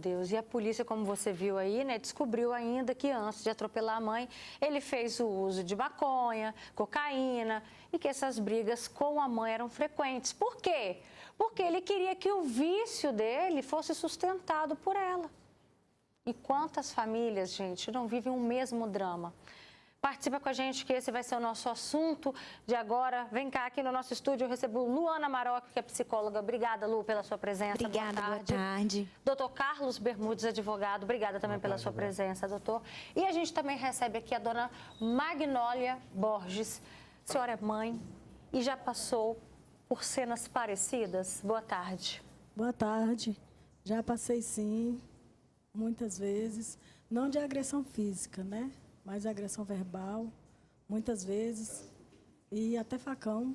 Deus. E a polícia, como você viu aí, né, descobriu ainda que antes de atropelar a mãe, ele fez o uso de maconha, cocaína e que essas brigas com a mãe eram frequentes. Por quê? Porque ele queria que o vício dele fosse sustentado por ela. E quantas famílias, gente, não vivem o mesmo drama? Participa com a gente que esse vai ser o nosso assunto de agora. Vem cá, aqui no nosso estúdio eu recebo Luana Marocchi, que é psicóloga. Obrigada, Lu, pela sua presença. Obrigada, boa tarde. Doutor Carlos Bermudes, advogado. Obrigada também pela sua presença, doutor. E a gente também recebe aqui a dona Magnólia Borges. A senhora é mãe e já passou por cenas parecidas? Boa tarde. Boa tarde. Já passei sim, muitas vezes. Não de agressão física, né? Mas agressão verbal, muitas vezes, e até facão,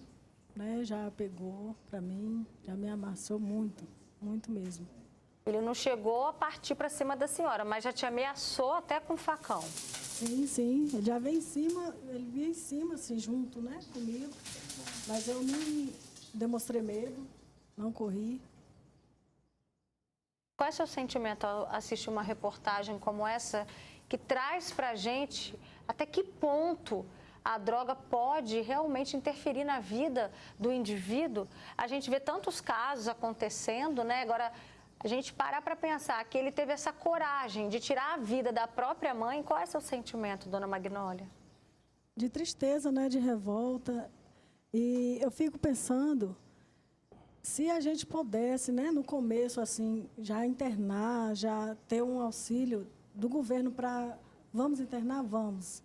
né, já pegou para mim, já me amassou muito, muito mesmo. Ele não chegou a partir para cima da senhora, mas já te ameaçou até com facão. Sim, sim, ele já veio em cima, ele vinha em cima, assim, junto, né, comigo, mas eu não demonstrei medo, não corri. Qual é o seu sentimento ao assistir uma reportagem como essa, que traz para a gente até que ponto a droga pode realmente interferir na vida do indivíduo? A gente vê tantos casos acontecendo, né? Agora, a gente parar para pensar que ele teve essa coragem de tirar a vida da própria mãe. Qual é o seu sentimento, dona Magnólia? De tristeza, né? De revolta. E eu fico pensando, se a gente pudesse, né? No começo, assim, já internar, já ter um auxílio do governo para vamos internar, vamos.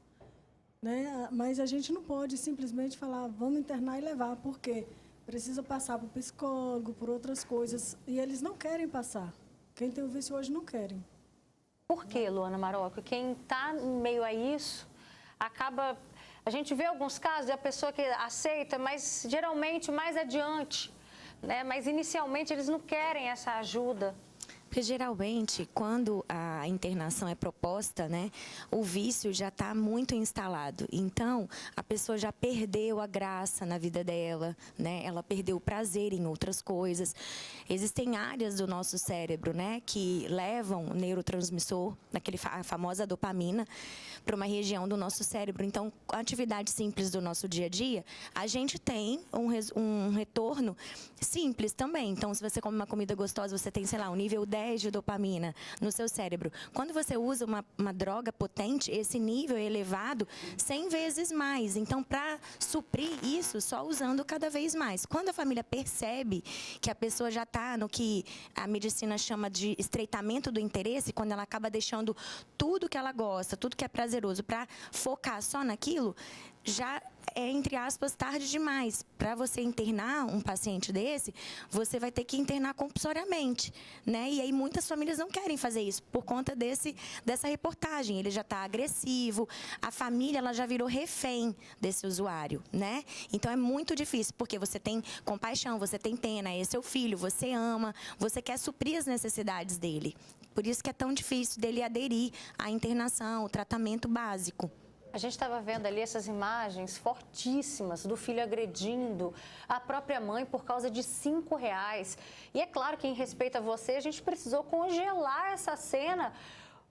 Né? Mas a gente não pode simplesmente falar vamos internar e levar, porque precisa passar por psicólogo, por outras coisas, e eles não querem passar. Quem tem o vício hoje não querem. Por que, Luana Marocchi? Quem está em meio a isso acaba... A gente vê alguns casos da pessoa que aceita, mas geralmente mais adiante, né? Mas inicialmente eles não querem essa ajuda. Porque geralmente, quando a internação é proposta, né, o vício já está muito instalado. Então, a pessoa já perdeu a graça na vida dela, né? Ela perdeu o prazer em outras coisas. Existem áreas do nosso cérebro, né, que levam o neurotransmissor, a famosa dopamina, para uma região do nosso cérebro. Então, com atividades simples do nosso dia a dia, a gente tem um retorno simples também. Então, se você come uma comida gostosa, você tem, sei lá, um nível 10 de dopamina no seu cérebro. Quando você usa uma droga potente, esse nível é elevado 100 vezes mais. Então, para suprir isso, só usando cada vez mais. Quando a família percebe que a pessoa já está no que a medicina chama de estreitamento do interesse, quando ela acaba deixando tudo que ela gosta, tudo que é prazeroso, para focar só naquilo, já é, entre aspas, tarde demais. Para você internar um paciente desse, você vai ter que internar compulsoriamente, né? E aí muitas famílias não querem fazer isso por conta dessa reportagem. Ele já está agressivo, a família ela já virou refém desse usuário, né? Então é muito difícil, porque você tem compaixão, você tem pena, é seu filho, você ama, você quer suprir as necessidades dele. Por isso que é tão difícil dele aderir à internação, ao tratamento básico. A gente estava vendo ali essas imagens fortíssimas do filho agredindo a própria mãe por causa de R$5. E é claro que, em respeito a você, a gente precisou congelar essa cena.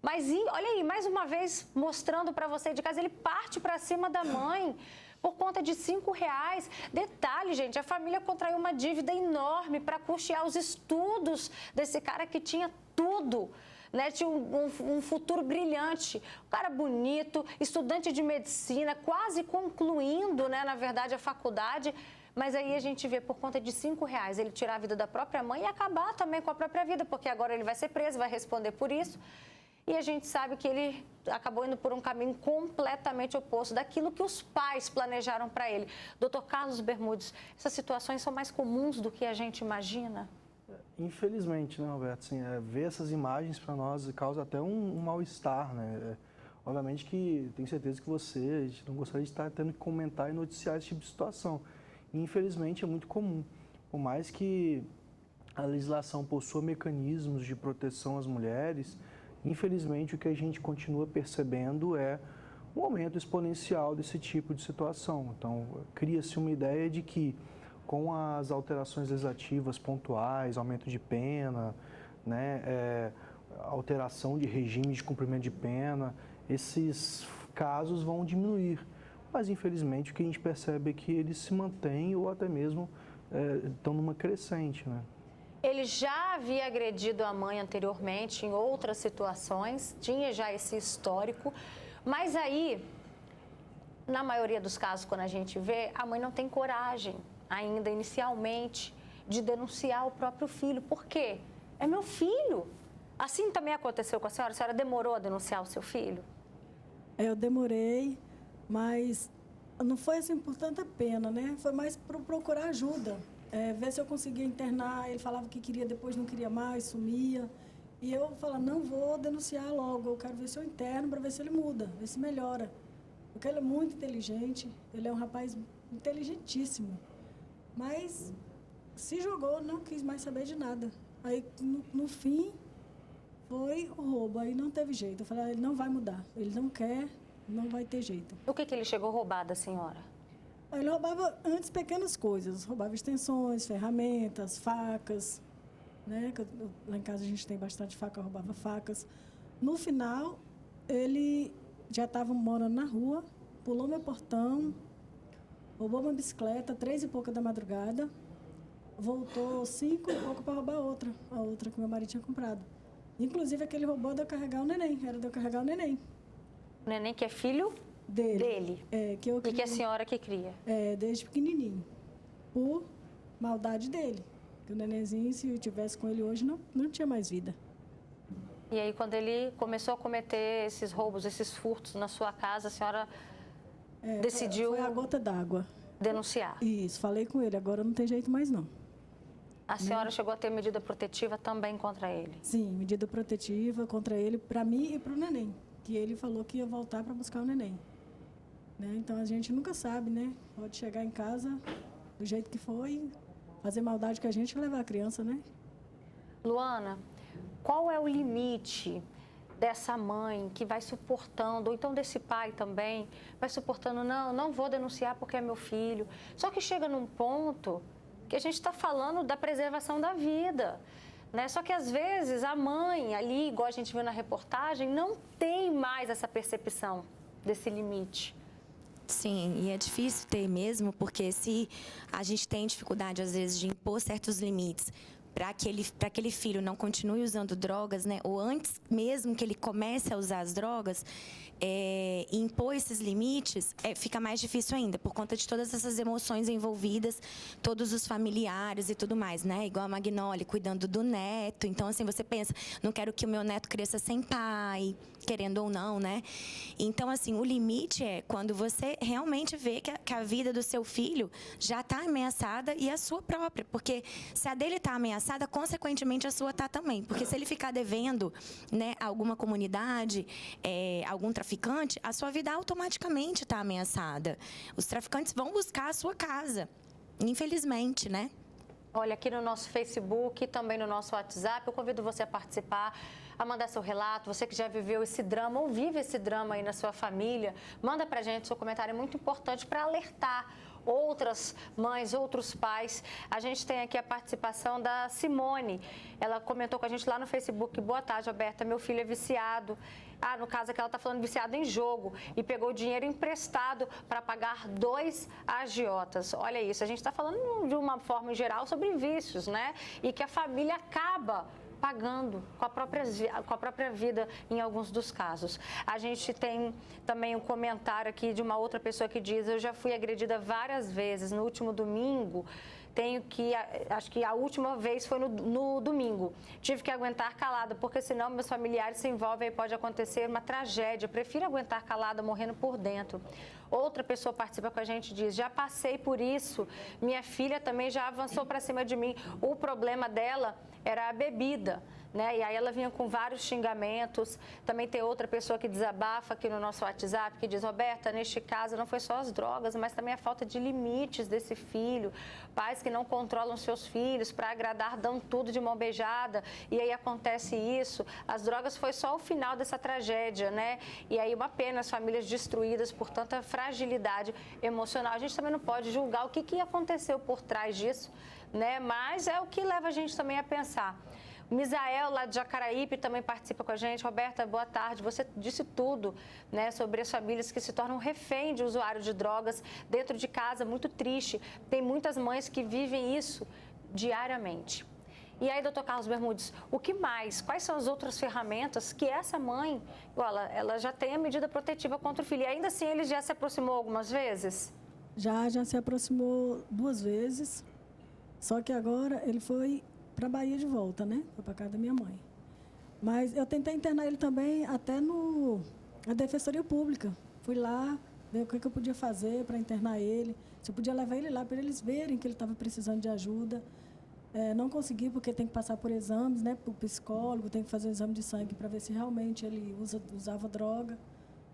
Mas olha aí, mais uma vez mostrando para você de casa, ele parte para cima da mãe por conta de R$5. Detalhe, gente, a família contraiu uma dívida enorme para custear os estudos desse cara que tinha tudo. Né, tinha um futuro brilhante, um cara bonito, estudante de medicina, quase concluindo, né, na verdade, a faculdade. Mas aí a gente vê, por conta de R$5, ele tirar a vida da própria mãe e acabar também com a própria vida, porque agora ele vai ser preso, vai responder por isso. E a gente sabe que ele acabou indo por um caminho completamente oposto daquilo que os pais planejaram para ele. Doutor Carlos Bermudes, essas situações são mais comuns do que a gente imagina? Infelizmente, né, Roberto? Assim, ver essas imagens para nós causa até um mal-estar, né? Obviamente que tenho certeza que a gente não gostaria de estar tendo que comentar e noticiar esse tipo de situação. E, infelizmente, é muito comum. Por mais que a legislação possua mecanismos de proteção às mulheres, infelizmente o que a gente continua percebendo é um aumento exponencial desse tipo de situação. Então, cria-se uma ideia de que, com as alterações legislativas pontuais, aumento de pena, né, alteração de regime de cumprimento de pena, esses casos vão diminuir. Mas, infelizmente, o que a gente percebe é que eles se mantêm ou até mesmo estão numa crescente, né? Ele já havia agredido a mãe anteriormente em outras situações, tinha já esse histórico, mas aí, na maioria dos casos, quando a gente vê, a mãe não tem coragem, ainda inicialmente, de denunciar o próprio filho. Por quê? É meu filho. Assim também aconteceu com a senhora demorou a denunciar o seu filho? Eu demorei, mas não foi assim por tanta pena, né? Foi mais para procurar ajuda, ver se eu conseguia internar. Ele falava que queria, depois não queria mais, sumia. E eu falava, não vou denunciar logo, eu quero ver se eu interno para ver se ele muda, ver se melhora. Porque ele é muito inteligente, ele é um rapaz inteligentíssimo. Mas se jogou, não quis mais saber de nada. Aí, no fim, foi o roubo, aí não teve jeito. Eu falei, ele não vai mudar, ele não quer, não vai ter jeito. O que ele chegou a roubar da senhora? Ele roubava antes pequenas coisas, roubava extensões, ferramentas, facas, né? Lá em casa a gente tem bastante faca, roubava facas. No final, ele já estava morando na rua, pulou meu portão, roubou uma bicicleta, 3 e pouca da madrugada, voltou 5 e pouco para roubar a outra que meu marido tinha comprado. Inclusive, aquele roubou de eu carregar o neném, era de eu carregar o neném. O neném que é filho dele. Que eu e que a senhora que cria? Desde pequenininho, por maldade dele. Que o nenenzinho, se eu tivesse com ele hoje, não tinha mais vida. E aí, quando ele começou a cometer esses roubos, esses furtos na sua casa, a senhora decidiu... Foi a gota d'água. Denunciar. Isso, falei com ele, agora não tem jeito mais não. A senhora chegou a ter medida protetiva também contra ele? Sim, medida protetiva contra ele, para mim e para o neném. Que ele falou que ia voltar para buscar o neném. Né? Então, a gente nunca sabe, né? Pode chegar em casa do jeito que foi, fazer maldade com a gente e levar a criança, né? Luana, qual é o limite dessa mãe que vai suportando, ou então desse pai também, vai suportando, não vou denunciar porque é meu filho. Só que chega num ponto que a gente está falando da preservação da vida, né? Só que às vezes a mãe ali, igual a gente viu na reportagem, não tem mais essa percepção desse limite. Sim, e é difícil ter mesmo, porque se a gente tem dificuldade às vezes de impor certos limites para aquele filho não continue usando drogas, né? Ou antes mesmo que ele comece a usar as drogas, impor esses limites fica mais difícil ainda, por conta de todas essas emoções envolvidas, todos os familiares e tudo mais, né? Igual a Magnólia, cuidando do neto. Então, assim, você pensa, não quero que o meu neto cresça sem pai, querendo ou não, né? Então, assim, o limite é quando você realmente vê que a vida do seu filho já está ameaçada e a sua própria, porque se a dele está ameaçada, consequentemente a sua está também, porque se ele ficar devendo, né, alguma comunidade, algum traficante, a sua vida automaticamente está ameaçada. Os traficantes vão buscar a sua casa, infelizmente, né? Olha, aqui no nosso Facebook e também no nosso WhatsApp, eu convido você a participar, a mandar seu relato, você que já viveu esse drama ou vive esse drama aí na sua família, manda pra gente seu comentário, é muito importante para alertar outras mães, outros pais. A gente tem aqui a participação da Simone, ela comentou com a gente lá no Facebook, boa tarde, Roberta, meu filho é viciado. No caso aqui ela está falando viciado em jogo e pegou dinheiro emprestado para pagar 2 agiotas. Olha isso, a gente está falando de uma forma em geral sobre vícios, né? E que a família acaba pagando com a própria vida em alguns dos casos. A gente tem também um comentário aqui de uma outra pessoa que diz, eu já fui agredida várias vezes, no último domingo, acho que a última vez foi no domingo. Tive que aguentar calada, porque senão meus familiares se envolvem e pode acontecer uma tragédia. Prefiro aguentar calada, morrendo por dentro. Outra pessoa participa com a gente e diz, já passei por isso, minha filha também já avançou para cima de mim. O problema dela era a bebida, né? E aí ela vinha com vários xingamentos. Também tem outra pessoa que desabafa aqui no nosso WhatsApp, que diz, Roberta, neste caso não foi só as drogas, mas também a falta de limites desse filho. Pais que não controlam seus filhos para agradar, dão tudo de mão beijada, e aí acontece isso. As drogas foi só o final dessa tragédia, né? E aí uma pena as famílias destruídas por tanta fragilidade emocional. A gente também não pode julgar o que aconteceu por trás disso, né? Mas é o que leva a gente também a pensar. Misael, lá de Jacaraípe, também participa com a gente. Roberta, boa tarde. Você disse tudo, né, sobre as famílias que se tornam refém de usuário de drogas dentro de casa, muito triste. Tem muitas mães que vivem isso diariamente. E aí, doutor Carlos Bermudes, o que mais? Quais são as outras ferramentas que essa mãe, ela já tem a medida protetiva contra o filho? E ainda assim, ele já se aproximou algumas vezes? Já se aproximou 2 vezes, só que agora ele foi para a Bahia de volta, né? Foi para casa da minha mãe. Mas eu tentei internar ele também até na Defensoria Pública. Fui lá ver o que eu podia fazer para internar ele, se eu podia levar ele lá para eles verem que ele estava precisando de ajuda. Não consegui porque tem que passar por exames, né? Para o psicólogo, tem que fazer um exame de sangue para ver se realmente ele usava droga.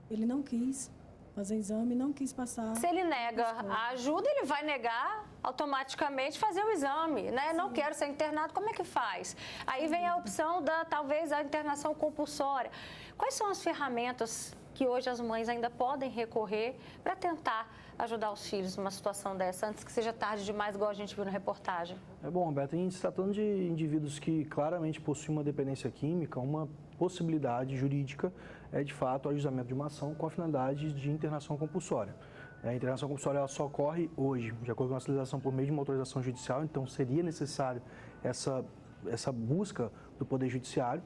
Ele não quis fazer exame, não quis passar. Se ele nega a ajuda, ele vai negar automaticamente fazer o exame, né? Não quero ser internado, como é que faz? Aí vem a opção talvez, a internação compulsória. Quais são as ferramentas que hoje as mães ainda podem recorrer para tentar ajudar os filhos numa situação dessa, antes que seja tarde demais, igual a gente viu na reportagem? Bom, Roberto, a gente está tratando de indivíduos que claramente possuem uma dependência química, uma possibilidade jurídica é, de fato, o ajuizamento de uma ação com a finalidade de internação compulsória. A internação compulsória ela só ocorre hoje, de acordo com a legislação, por meio de uma autorização judicial, então seria necessário essa busca do Poder Judiciário.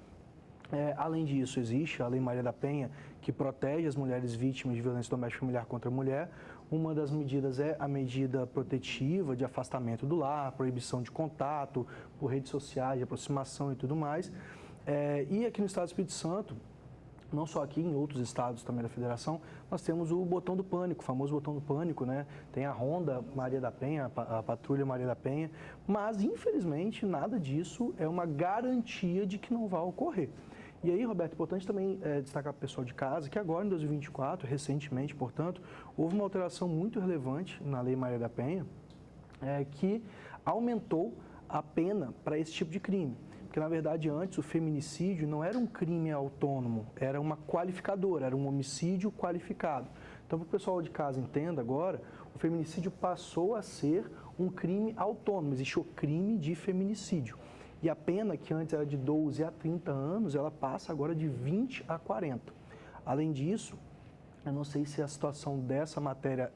Além disso, existe a Lei Maria da Penha, que protege as mulheres vítimas de violência doméstica familiar contra a mulher. Uma das medidas é a medida protetiva de afastamento do lar, proibição de contato por redes sociais, de aproximação e tudo mais. E aqui no Estado do Espírito Santo, não só aqui, em outros estados também da federação, nós temos o botão do pânico, o famoso botão do pânico, né? Tem a Ronda Maria da Penha, a Patrulha Maria da Penha, mas, infelizmente, nada disso é uma garantia de que não vai ocorrer. E aí, Roberto, é importante também destacar para o pessoal de casa que agora, em 2024, recentemente, portanto, houve uma alteração muito relevante na Lei Maria da Penha, que aumentou a pena para esse tipo de crime. Porque, na verdade, antes o feminicídio não era um crime autônomo, era uma qualificadora, era um homicídio qualificado. Então, para o pessoal de casa entenda agora, o feminicídio passou a ser um crime autônomo, existe o crime de feminicídio. E a pena, que antes era de 12 a 30 anos, ela passa agora de 20 a 40. Além disso, eu não sei se a situação dessa matéria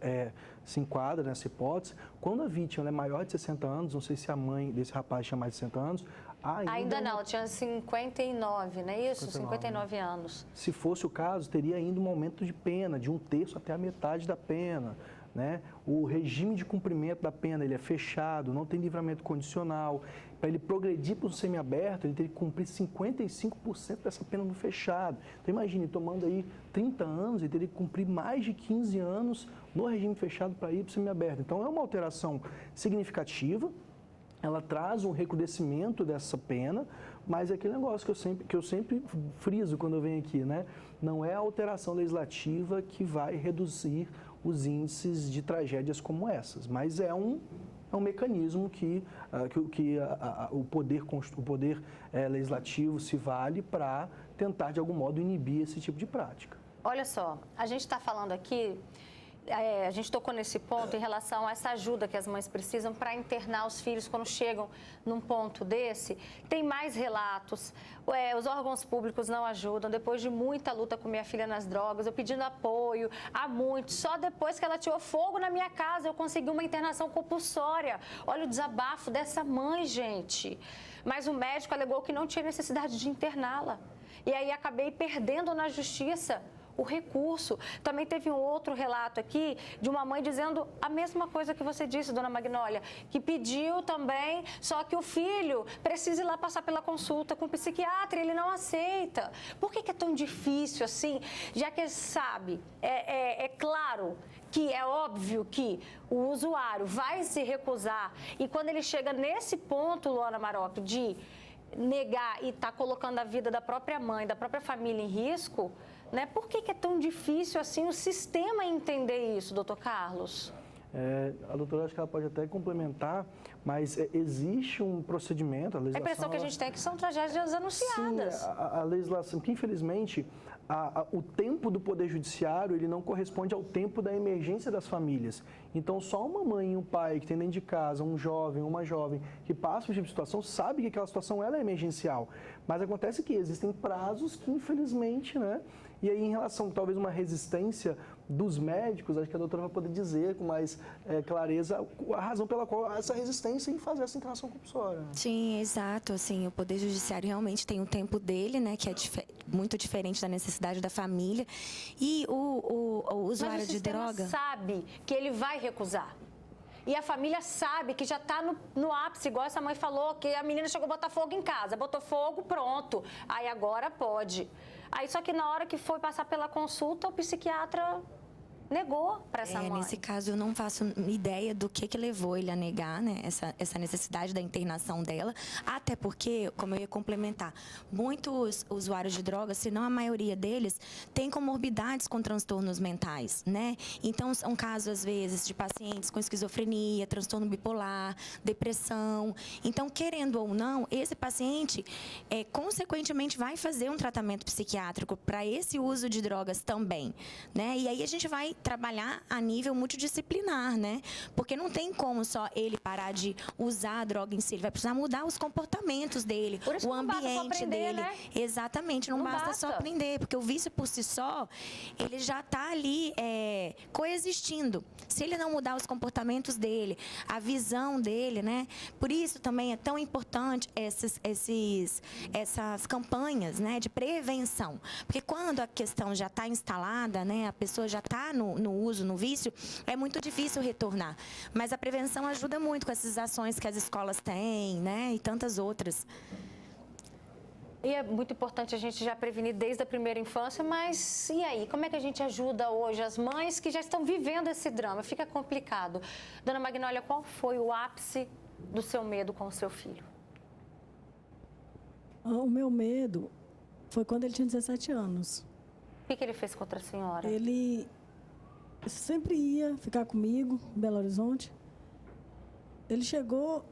se enquadra nessa hipótese. Quando a vítima é maior de 60 anos, não sei se a mãe desse rapaz tinha mais de 60 anos, ainda não, ela tinha 59, não é isso? 59 anos. Se fosse o caso, teria ainda um aumento de pena, de 1/3 até a metade da pena. Né? O regime de cumprimento da pena ele é fechado, não tem livramento condicional. Para ele progredir para o semiaberto, ele teria que cumprir 55% dessa pena no fechado. Então, imagine, tomando aí 30 anos, ele teria que cumprir mais de 15 anos no regime fechado para ir para o semiaberto. Então, é uma alteração significativa, ela traz um recrudescimento dessa pena, mas é aquele negócio que eu sempre friso quando eu venho aqui, né? Não é a alteração legislativa que vai reduzir os índices de tragédias como essas, mas é um mecanismo que o poder legislativo se vale para tentar, de algum modo, inibir esse tipo de prática. Olha só, a gente está falando aqui, a gente tocou nesse ponto em relação a essa ajuda que as mães precisam para internar os filhos quando chegam num ponto desse. Tem mais relatos, os órgãos públicos não ajudam, depois de muita luta com minha filha nas drogas, eu pedindo apoio a muitos, só depois que ela tirou fogo na minha casa eu consegui uma internação compulsória. Olha o desabafo dessa mãe, gente. Mas o médico alegou que não tinha necessidade de interná-la. E aí acabei perdendo na justiça o recurso. Também teve um outro relato aqui de uma mãe dizendo a mesma coisa que você disse, dona Magnólia, que pediu também, só que o filho precisa ir lá passar pela consulta com o psiquiatra, ele não aceita. Por que é tão difícil assim? Já que ele sabe, é claro que é óbvio que o usuário vai se recusar e quando ele chega nesse ponto, Luana Marocchi, de negar e estar colocando a vida da própria mãe, da própria família em risco, né? Por que é tão difícil assim o sistema entender isso, doutor Carlos? A doutora, acho que ela pode até complementar, mas existe um procedimento, a A legislação... impressão que a gente tem é que são tragédias anunciadas. Sim, a legislação, que infelizmente o tempo do Poder Judiciário ele não corresponde ao tempo da emergência das famílias. Então, só uma mãe e um pai que tem dentro de casa, um jovem, uma jovem, que passa por tipo de situação, sabe que aquela situação ela é emergencial. Mas acontece que existem prazos que, infelizmente, né? E aí, em relação, talvez, uma resistência dos médicos, acho que a doutora vai poder dizer com mais clareza a razão pela qual há essa resistência em fazer essa internação compulsória. Sim, exato. Assim, o Poder Judiciário realmente tem o tempo dele, né, que é muito diferente da necessidade da família. E o usuário de droga... Mas o sistema sabe que ele vai recusar. E a família sabe que já está no ápice, igual essa mãe falou, que a menina chegou a botar fogo em casa. Botou fogo, pronto. Aí agora pode. Aí só que na hora que foi passar pela consulta, o psiquiatra negou para essa mãe. Nesse caso, eu não faço ideia do que levou ele a negar, né, essa necessidade da internação dela. Até porque, como eu ia complementar, muitos usuários de drogas, se não a maioria deles, têm comorbidades com transtornos mentais, né? Então, são casos, às vezes, de pacientes com esquizofrenia, transtorno bipolar, depressão. Então, querendo ou não, esse paciente, consequentemente, vai fazer um tratamento psiquiátrico para esse uso de drogas também, né? E aí a gente vai trabalhar a nível multidisciplinar, né? Porque não tem como só ele parar de usar a droga em si, ele vai precisar mudar os comportamentos dele, Por isso o não basta só ambiente aprender, dele. né? Exatamente, não basta só aprender, porque o vício por si só, ele já está ali coexistindo. Se ele não mudar os comportamentos dele, a visão dele, né? Por isso também é tão importante essas campanhas, né, de prevenção. Porque quando a questão já está instalada, né, a pessoa já está no uso, no vício, é muito difícil retornar. Mas a prevenção ajuda muito com essas ações que as escolas têm, né, e tantas outras. E é muito importante a gente já prevenir desde a primeira infância, mas e aí? Como é que a gente ajuda hoje as mães que já estão vivendo esse drama? Fica complicado. Dona Magnólia, qual foi o ápice do seu medo com o seu filho? O meu medo foi quando ele tinha 17 anos. O que ele fez contra a senhora? Ele sempre ia ficar comigo em Belo Horizonte. Ele chegou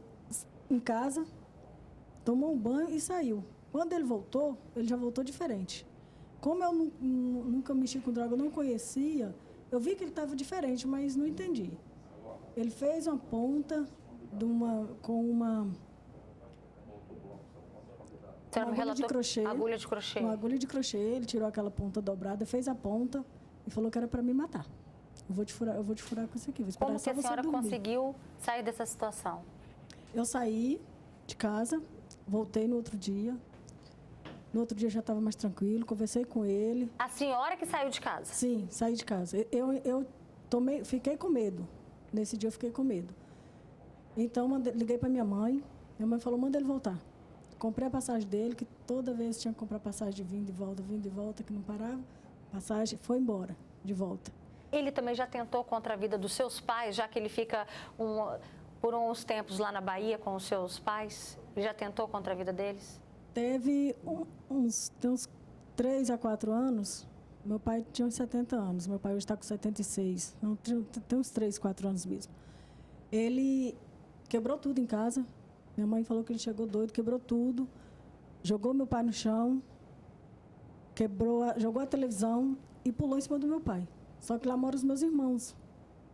em casa, tomou um banho e saiu. Quando ele voltou, ele já voltou diferente. Como eu nunca mexi com droga, eu não conhecia, eu vi que ele estava diferente, mas não entendi. Ele fez uma ponta com uma agulha de crochê. Agulha de crochê. Uma agulha de crochê, ele tirou aquela ponta dobrada, fez a ponta e falou que era para me matar. Eu vou te furar com isso aqui. Vou esperar Como que só a você senhora dormir. conseguiu sair dessa situação? Eu saí de casa, voltei no outro dia. No outro dia já estava mais tranquilo, conversei com ele. A senhora que saiu de casa? Sim, saí de casa. Eu fiquei com medo. Nesse dia eu fiquei com medo. Então, liguei para minha mãe. Minha mãe falou, manda ele voltar. Comprei a passagem dele, que toda vez tinha que comprar passagem de vindo e volta, que não parava. Passagem, foi embora, de volta. Ele também já tentou contra a vida dos seus pais, já que ele fica por uns tempos lá na Bahia com os seus pais? Ele já tentou contra a vida deles? Teve uns 3 a 4 anos, meu pai tinha uns 70 anos, meu pai hoje está com 76, não, tem uns 3, 4 anos mesmo. Ele quebrou tudo em casa, minha mãe falou que ele chegou doido, quebrou tudo, jogou meu pai no chão, jogou a televisão e pulou em cima do meu pai. Só que lá moram os meus irmãos.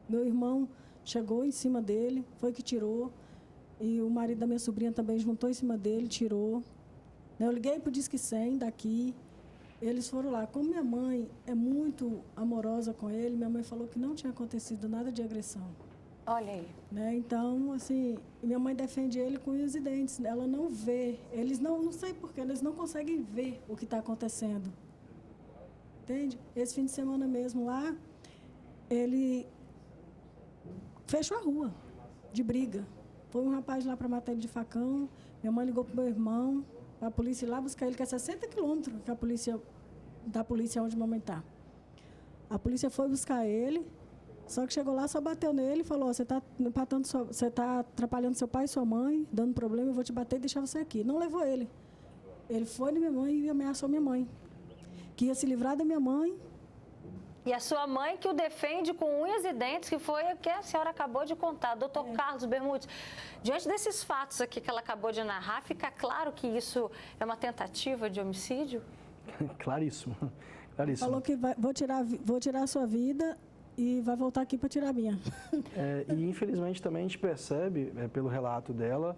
Meu irmão chegou em cima dele, foi que tirou, e o marido da minha sobrinha também juntou em cima dele, tirou. Eu liguei para o Disque 100 daqui, eles foram lá. Como minha mãe é muito amorosa com ele, minha mãe falou que não tinha acontecido nada de agressão. Olha aí. Né? Então, assim, minha mãe defende ele com unhas e dentes. Ela não vê, eles não sei porquê, eles não conseguem ver o que está acontecendo. Entende? Esse fim de semana mesmo lá, ele fechou a rua de briga. Foi um rapaz lá para matar ele de facão, minha mãe ligou para o meu irmão, a polícia ir lá buscar ele, que é 60 quilômetros da polícia onde a mamãe está. A polícia foi buscar ele, só que chegou lá, só bateu nele e falou, você está atrapalhando seu pai e sua mãe, dando problema, eu vou te bater e deixar você aqui. Não levou ele. Ele foi na minha mãe e ameaçou minha mãe, que ia se livrar da minha mãe E a sua mãe que o defende com unhas e dentes, que foi o que a senhora acabou de contar. Doutor Carlos Bermudes, diante desses fatos aqui que ela acabou de narrar, fica claro que isso é uma tentativa de homicídio? Claríssimo, claríssimo. Falou que vou tirar a sua vida e vai voltar aqui para tirar a minha. E infelizmente também a gente percebe, pelo relato dela,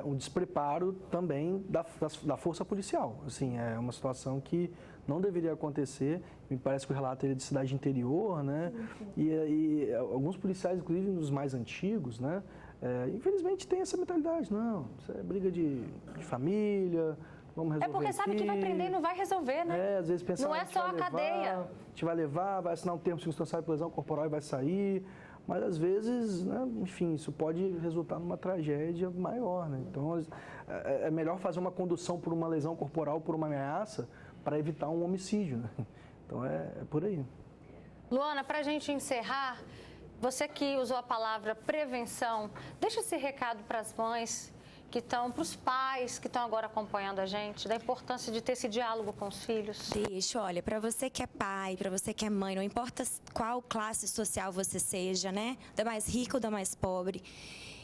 um despreparo também da força policial. Assim, é uma situação que não deveria acontecer. Me parece que o relato é de cidade interior, né? E alguns policiais, inclusive nos mais antigos, né? Infelizmente tem essa mentalidade. Não, isso é briga de família, vamos resolver. É porque sabe que vai prender e não vai resolver, né? Às vezes pensa, não é só a cadeia. A gente vai levar, vai assinar um termo circunstancial de lesão corporal e vai sair. Mas, às vezes, né, enfim, isso pode resultar numa tragédia maior, né? Então, é melhor fazer uma condução por uma lesão corporal, por uma ameaça, para evitar um homicídio, né? Então, é por aí. Luana, para a gente encerrar, você que usou a palavra prevenção, deixa esse recado para as mães que estão, para os pais que estão agora acompanhando a gente, da importância de ter esse diálogo com os filhos. Deixa, olha, para você que é pai, para você que é mãe, não importa qual classe social você seja, né? Da mais rica ou da mais pobre.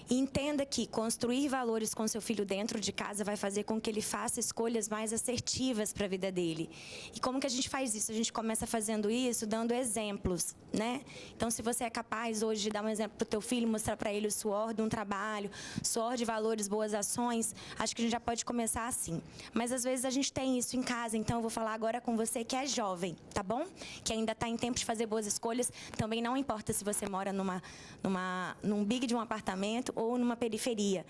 E entenda que construir valores com seu filho dentro de casa vai fazer com que ele faça escolhas mais assertivas para a vida dele. E como que a gente faz isso? A gente começa fazendo isso dando exemplos, né? Então, se você é capaz hoje de dar um exemplo para o teu filho, mostrar para ele o suor de um trabalho, suor de valores, boas ações, acho que a gente já pode começar assim. Mas, às vezes, a gente tem isso em casa, então eu vou falar agora com você que é jovem, tá bom? Que ainda está em tempo de fazer boas escolhas. Também não importa se você mora num big de um apartamento ou numa periferia.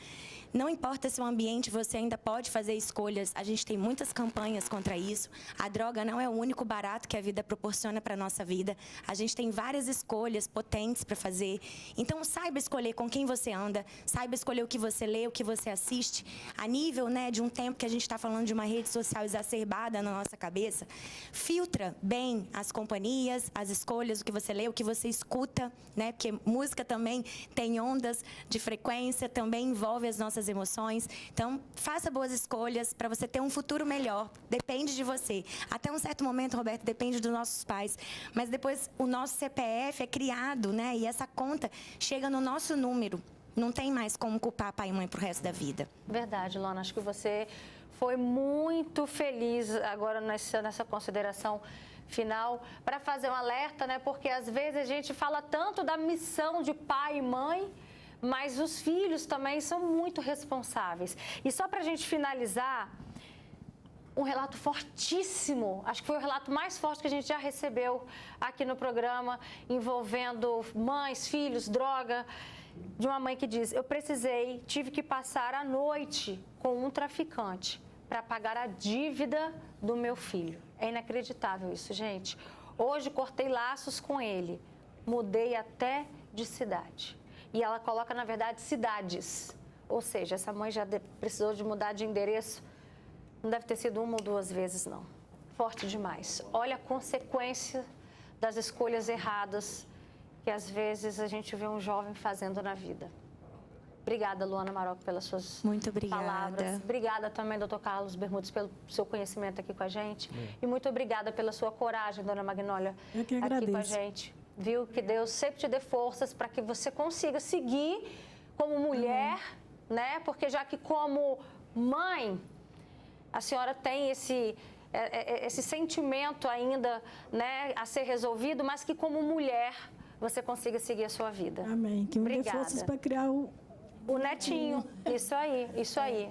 Não importa se o ambiente você ainda pode fazer escolhas. A gente tem muitas campanhas contra isso. A droga não é o único barato que a vida proporciona para a nossa vida. A gente tem várias escolhas potentes para fazer. Então, saiba escolher com quem você anda, saiba escolher o que você lê, o que você assiste. A nível, né, de um tempo que a gente está falando de uma rede social exacerbada na nossa cabeça, filtra bem as companhias, as escolhas, o que você lê, o que você escuta, né? Porque música também tem ondas de frequência, também envolve as nossas emoções. Então, faça boas escolhas para você ter um futuro melhor. Depende de você. Até um certo momento, Roberto, depende dos nossos pais. Mas depois o nosso CPF é criado, né? E essa conta chega no nosso número. Não tem mais como culpar pai e mãe pro resto da vida. Verdade, Luana. Acho que você foi muito feliz agora nessa consideração final para fazer um alerta, né? Porque às vezes a gente fala tanto da missão de pai e mãe, mas os filhos também são muito responsáveis. E só para a gente finalizar, um relato fortíssimo, acho que foi o relato mais forte que a gente já recebeu aqui no programa, envolvendo mães, filhos, droga, de uma mãe que diz: eu tive que passar a noite com um traficante para pagar a dívida do meu filho. É inacreditável isso, gente. Hoje cortei laços com ele, mudei até de cidade. E ela coloca, na verdade, cidades. Ou seja, essa mãe já precisou de mudar de endereço. Não deve ter sido uma ou duas vezes, não. Forte demais. Olha a consequência das escolhas erradas que, às vezes, a gente vê um jovem fazendo na vida. Obrigada, Luana Marocco, pelas suas Muito obrigada. palavras. Obrigada também, doutor Carlos Bermudes, pelo seu conhecimento aqui com a gente. E muito obrigada pela sua coragem, dona Magnólia, Eu que aqui agradeço. com a gente. Viu? Que Deus sempre te dê forças para que você consiga seguir como mulher, né? Porque já que como mãe, a senhora tem esse sentimento ainda, né, a ser resolvido, mas que como mulher você consiga seguir a sua vida. Amém. Que me dê Obrigada. forças para criar o O netinho, isso aí, isso aí.